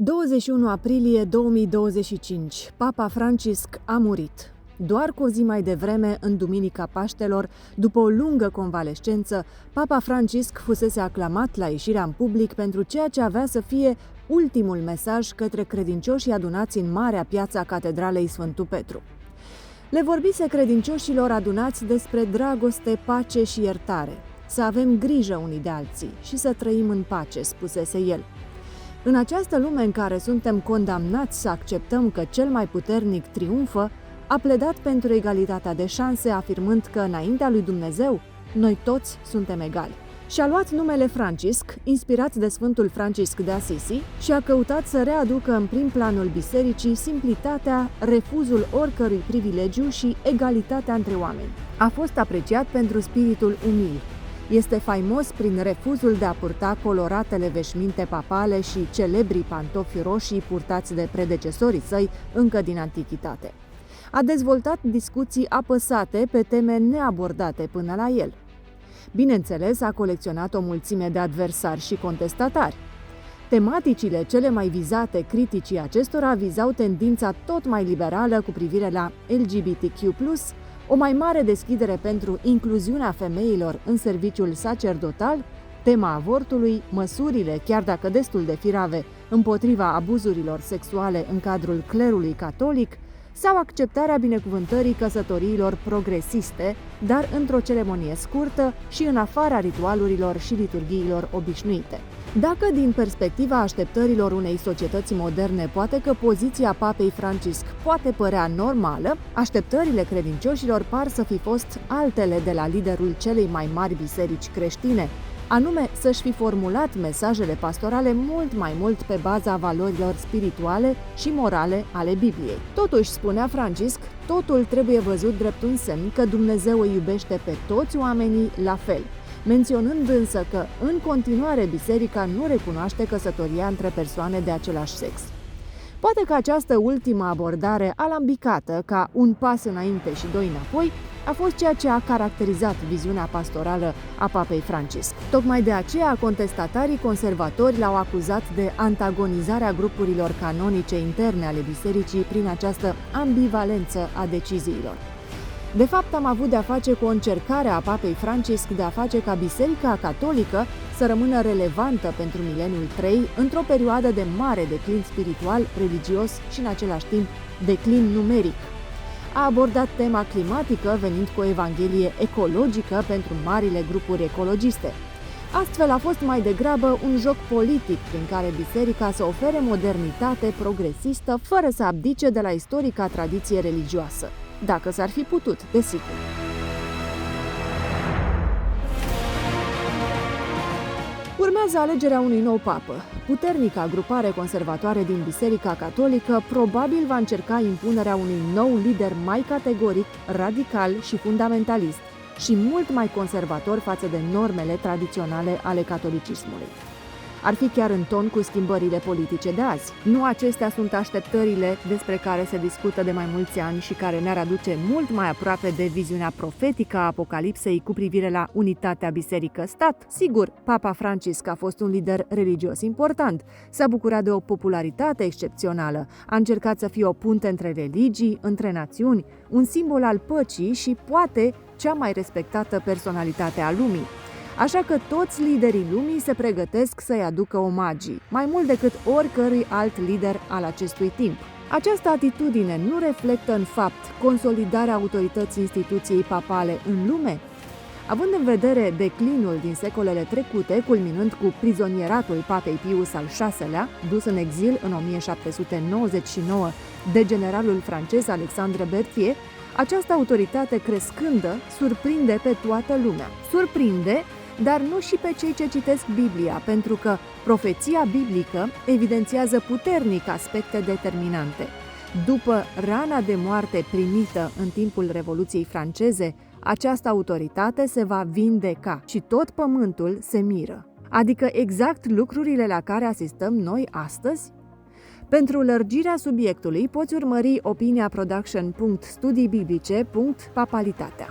21 aprilie 2025. Papa Francisc a murit. Doar cu o zi mai devreme, în Duminica Paștelor, după o lungă convalescență, Papa Francisc fusese aclamat la ieșirea în public pentru ceea ce avea să fie ultimul mesaj către credincioșii adunați în marea piață a Catedralei Sfântul Petru. Le vorbise credincioșilor adunați despre dragoste, pace și iertare, să avem grijă unii de alții și să trăim în pace, spusese el. În această lume în care suntem condamnați să acceptăm că cel mai puternic triumfă, a pledat pentru egalitatea de șanse, afirmând că înaintea lui Dumnezeu, noi toți suntem egali. Și-a luat numele Francisc, inspirat de Sfântul Francisc de Assisi, și a căutat să readucă în prim planul bisericii simplitatea, refuzul oricărui privilegiu și egalitatea între oameni. A fost apreciat pentru spiritul umil. Este faimos prin refuzul de a purta coloratele veșminte papale și celebrii pantofi roșii purtați de predecesorii săi încă din antichitate. A dezvoltat discuții apăsate pe teme neabordate până la el. Bineînțeles, a colecționat o mulțime de adversari și contestatari. Tematicile cele mai vizate, criticii acestora, vizau tendința tot mai liberală cu privire la LGBTQ+, o mai mare deschidere pentru incluziunea femeilor în serviciul sacerdotal, tema avortului, măsurile, chiar dacă destul de firave, împotriva abuzurilor sexuale în cadrul clerului catolic, sau acceptarea binecuvântării căsătoriilor progresiste, dar într-o ceremonie scurtă și în afara ritualurilor și liturghiilor obișnuite. Dacă din perspectiva așteptărilor unei societăți moderne poate că poziția Papei Francisc poate părea normală, așteptările credincioșilor par să fi fost altele de la liderul celei mai mari biserici creștine, anume să-și fi formulat mesajele pastorale mult pe baza valorilor spirituale și morale ale Bibliei. Totuși, spunea Francisc, totul trebuie văzut drept un semn că Dumnezeu îi iubește pe toți oamenii la fel, menționând însă că, în continuare, biserica nu recunoaște căsătoria între persoane de același sex. Poate că această ultimă abordare alambicată, ca un pas înainte și doi înapoi, a fost ceea ce a caracterizat viziunea pastorală a Papei Francisc. Tocmai de aceea, contestatarii conservatori l-au acuzat de antagonizarea grupurilor canonice interne ale bisericii prin această ambivalență a deciziilor. De fapt, am avut de-a face cu o încercare a Papei Francisc de a face ca Biserica Catolică să rămână relevantă pentru mileniul 3 într-o perioadă de mare declin spiritual, religios și în același timp declin numeric. A abordat tema climatică venind cu o evanghelie ecologică pentru marile grupuri ecologiste. Astfel a fost mai degrabă un joc politic prin care biserica să ofere modernitate progresistă fără să abdice de la istorica tradiție religioasă. Dacă s-ar fi putut, desigur. Urmează alegerea unui nou papă. Puternica grupare conservatoare din Biserica Catolică probabil va încerca impunerea unui nou lider mai categoric, radical și fundamentalist și mult mai conservator față de normele tradiționale ale catolicismului. Ar fi chiar în ton cu schimbările politice de azi. Nu acestea sunt așteptările despre care se discută de mai mulți ani și care ne-ar aduce mult mai aproape de viziunea profetică a Apocalipsei cu privire la unitatea biserică-stat? Sigur, Papa Francisc a fost un lider religios important, s-a bucurat de o popularitate excepțională, a încercat să fie o punte între religii, între națiuni, un simbol al păcii și, poate, cea mai respectată personalitate a lumii. Așa că toți liderii lumii se pregătesc să-i aducă omagii, mai mult decât oricărui alt lider al acestui timp. Această atitudine nu reflectă în fapt consolidarea autorității instituției papale în lume? Având în vedere declinul din secolele trecute, culminând cu prizonieratul Papei Pius al VI-lea, dus în exil în 1799 de generalul francez Alexandre Berthier, această autoritate crescândă surprinde pe toată lumea. Surprinde, dar nu și pe cei ce citesc Biblia, pentru că profeția biblică evidențiază puternic aspecte determinante. După rana de moarte primită în timpul Revoluției franceze, această autoritate se va vindeca și tot pământul se miră. Adică exact lucrurile la care asistăm noi astăzi? Pentru lărgirea subiectului poți urmări opiniaproduction.studii biblice.papalitatea.